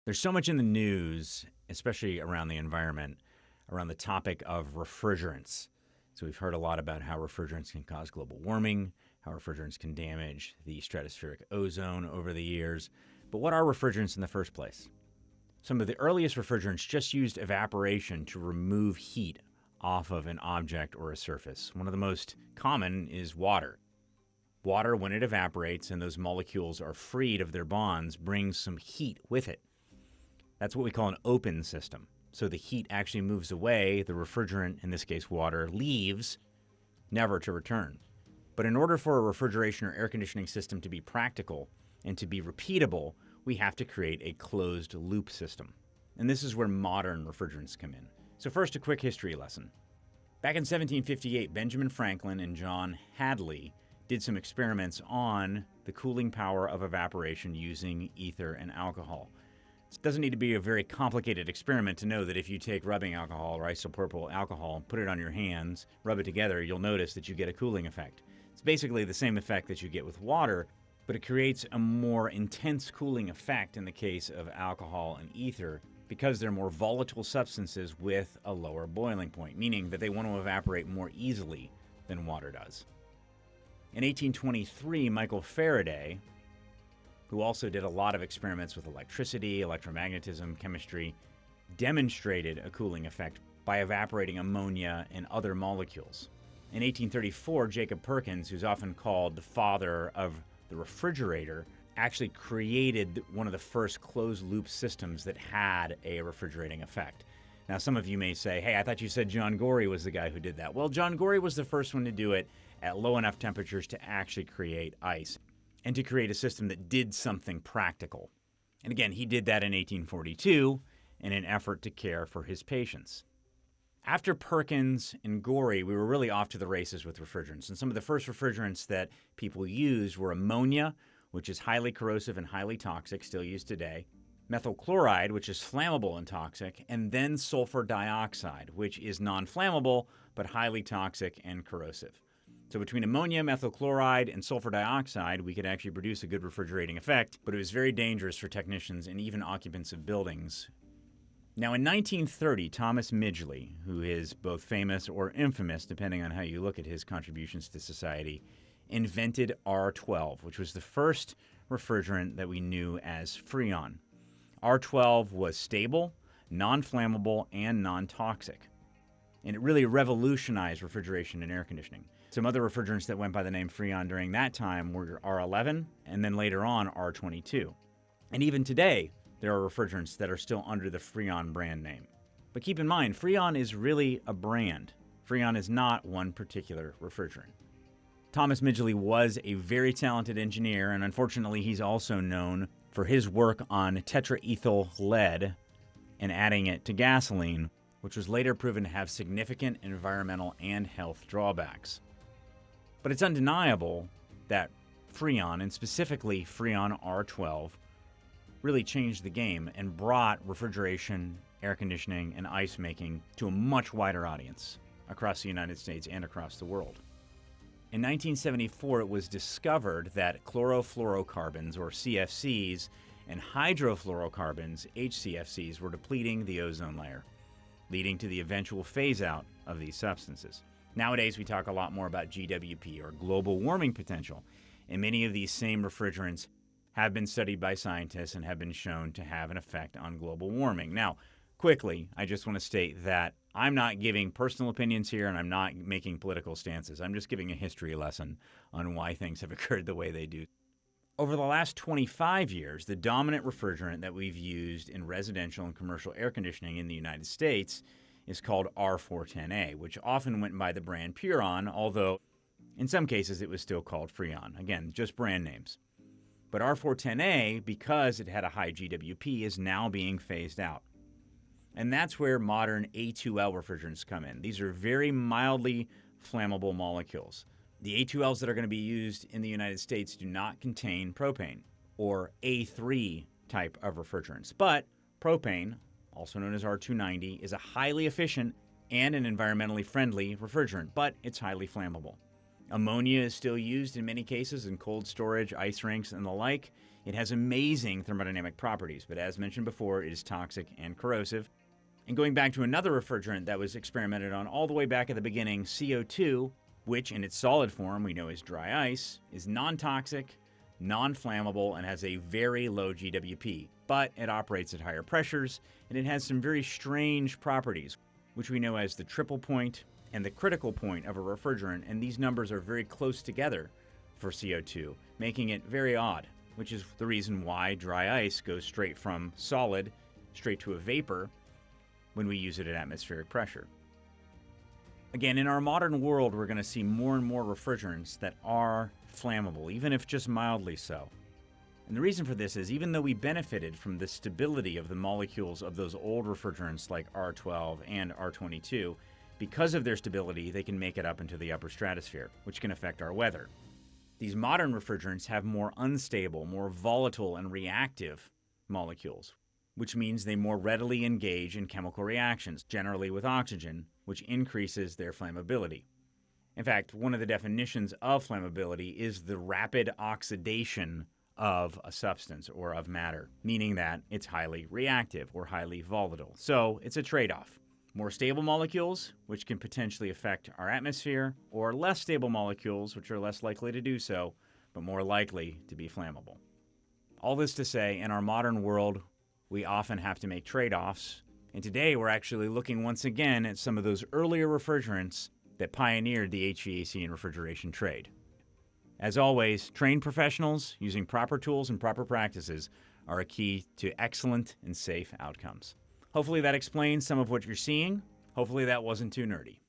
There's so much in the news, especially around the environment, around the topic of refrigerants. So we've heard a lot about how refrigerants can cause global warming, how refrigerants can damage the stratospheric ozone over the years. But what are refrigerants in the first place? Some of the earliest refrigerants just used evaporation to remove heat off of an object or a surface. One of the most common is water. Water, when it evaporates and those molecules are freed of their bonds, brings some heat with it. That's what we call an open system. So the heat actually moves away, the refrigerant, in this case water, leaves, never to return. But in order for a refrigeration or air conditioning system to be practical and to be repeatable, we have to create a closed loop system. And this is where modern refrigerants come in. So first, a quick history lesson. Back in 1758, Benjamin Franklin and John Hadley did some experiments on the cooling power of evaporation using ether and alcohol. It doesn't need to be a very complicated experiment to know that if you take rubbing alcohol or isopropyl alcohol, put it on your hands, rub it together, you'll notice that you get a cooling effect. It's basically the same effect that you get with water, but it creates a more intense cooling effect in the case of alcohol and ether because they're more volatile substances with a lower boiling point, meaning that they want to evaporate more easily than water does. In 1823, Michael Faraday, who also did a lot of experiments with electricity, electromagnetism, chemistry, demonstrated a cooling effect by evaporating ammonia and other molecules. In 1834, Jacob Perkins, who's often called the father of the refrigerator, actually created one of the first closed-loop systems that had a refrigerating effect. Now, some of you may say, hey, I thought you said John Gorey was the guy who did that. Well, John Gorey was the first one to do it at low enough temperatures to actually create ice and to create a system that did something practical. And again, he did that in 1842 in an effort to care for his patients. After Perkins and Gorey, we were really off to the races with refrigerants. And some of the first refrigerants that people used were ammonia, which is highly corrosive and highly toxic, still used today, methyl chloride, which is flammable and toxic, and then sulfur dioxide, which is non-flammable but highly toxic and corrosive. So between ammonia, methyl chloride, and sulfur dioxide, we could actually produce a good refrigerating effect, but it was very dangerous for technicians and even occupants of buildings. Now in 1930, Thomas Midgley, who is both famous or infamous, depending on how you look at his contributions to society, invented R12, which was the first refrigerant that we knew as Freon. R12 was stable, non-flammable, and non-toxic. And it really revolutionized refrigeration and air conditioning. Some other refrigerants that went by the name Freon during that time were R11 and then later on R22. And even today, there are refrigerants that are still under the Freon brand name. But keep in mind, Freon is really a brand. Freon is not one particular refrigerant. Thomas Midgley was a very talented engineer, and unfortunately he's also known for his work on tetraethyl lead and adding it to gasoline, which was later proven to have significant environmental and health drawbacks. But it's undeniable that Freon, and specifically Freon R12, really changed the game and brought refrigeration, air conditioning, and ice making to a much wider audience across the United States and across the world. In 1974, it was discovered that chlorofluorocarbons, or CFCs, and hydrofluorocarbons, HCFCs, were depleting the ozone layer, leading to the eventual phase-out of these substances. Nowadays, we talk a lot more about GWP, or global warming potential, and many of these same refrigerants have been studied by scientists and have been shown to have an effect on global warming. Now, quickly, I just want to state that I'm not giving personal opinions here and I'm not making political stances. I'm just giving a history lesson on why things have occurred the way they do. Over the last 25 years, the dominant refrigerant that we've used in residential and commercial air conditioning in the United States is called R410A, which often went by the brand Puron, although in some cases it was still called Freon. Again, just brand names. But R410A, because it had a high GWP, is now being phased out. And that's where modern A2L refrigerants come in. These are very mildly flammable molecules. The A2Ls that are going to be used in the United States do not contain propane, or A3 type of refrigerants. But propane, also known as R290, is a highly efficient and an environmentally friendly refrigerant, but it's highly flammable. Ammonia is still used in many cases in cold storage, ice rinks, and the like. It has amazing thermodynamic properties, but as mentioned before, it is toxic and corrosive. And going back to another refrigerant that was experimented on all the way back at the beginning, CO2, which in its solid form we know as dry ice, is non-toxic, non-flammable, and has a very low GWP. But it operates at higher pressures, and it has some very strange properties, which we know as the triple point and the critical point of a refrigerant, and these numbers are very close together for CO2, making it very odd, which is the reason why dry ice goes straight from solid straight to a vapor when we use it at atmospheric pressure. Again, in our modern world, we're going to see more and more refrigerants that are flammable, even if just mildly so. And the reason for this is even though we benefited from the stability of the molecules of those old refrigerants like R12 and R22, because of their stability, they can make it up into the upper stratosphere, which can affect our weather. These modern refrigerants have more unstable, more volatile, and reactive molecules, which means they more readily engage in chemical reactions, generally with oxygen, which increases their flammability. In fact, one of the definitions of flammability is the rapid oxidation of a substance or of matter, meaning that it's highly reactive or highly volatile. So it's a trade-off. More stable molecules, which can potentially affect our atmosphere, or less stable molecules, which are less likely to do so, but more likely to be flammable. All this to say, in our modern world, we often have to make trade-offs, and today we're actually looking once again at some of those earlier refrigerants that pioneered the HVAC and refrigeration trade. As always, trained professionals using proper tools and proper practices are a key to excellent and safe outcomes. Hopefully that explains some of what you're seeing. Hopefully that wasn't too nerdy.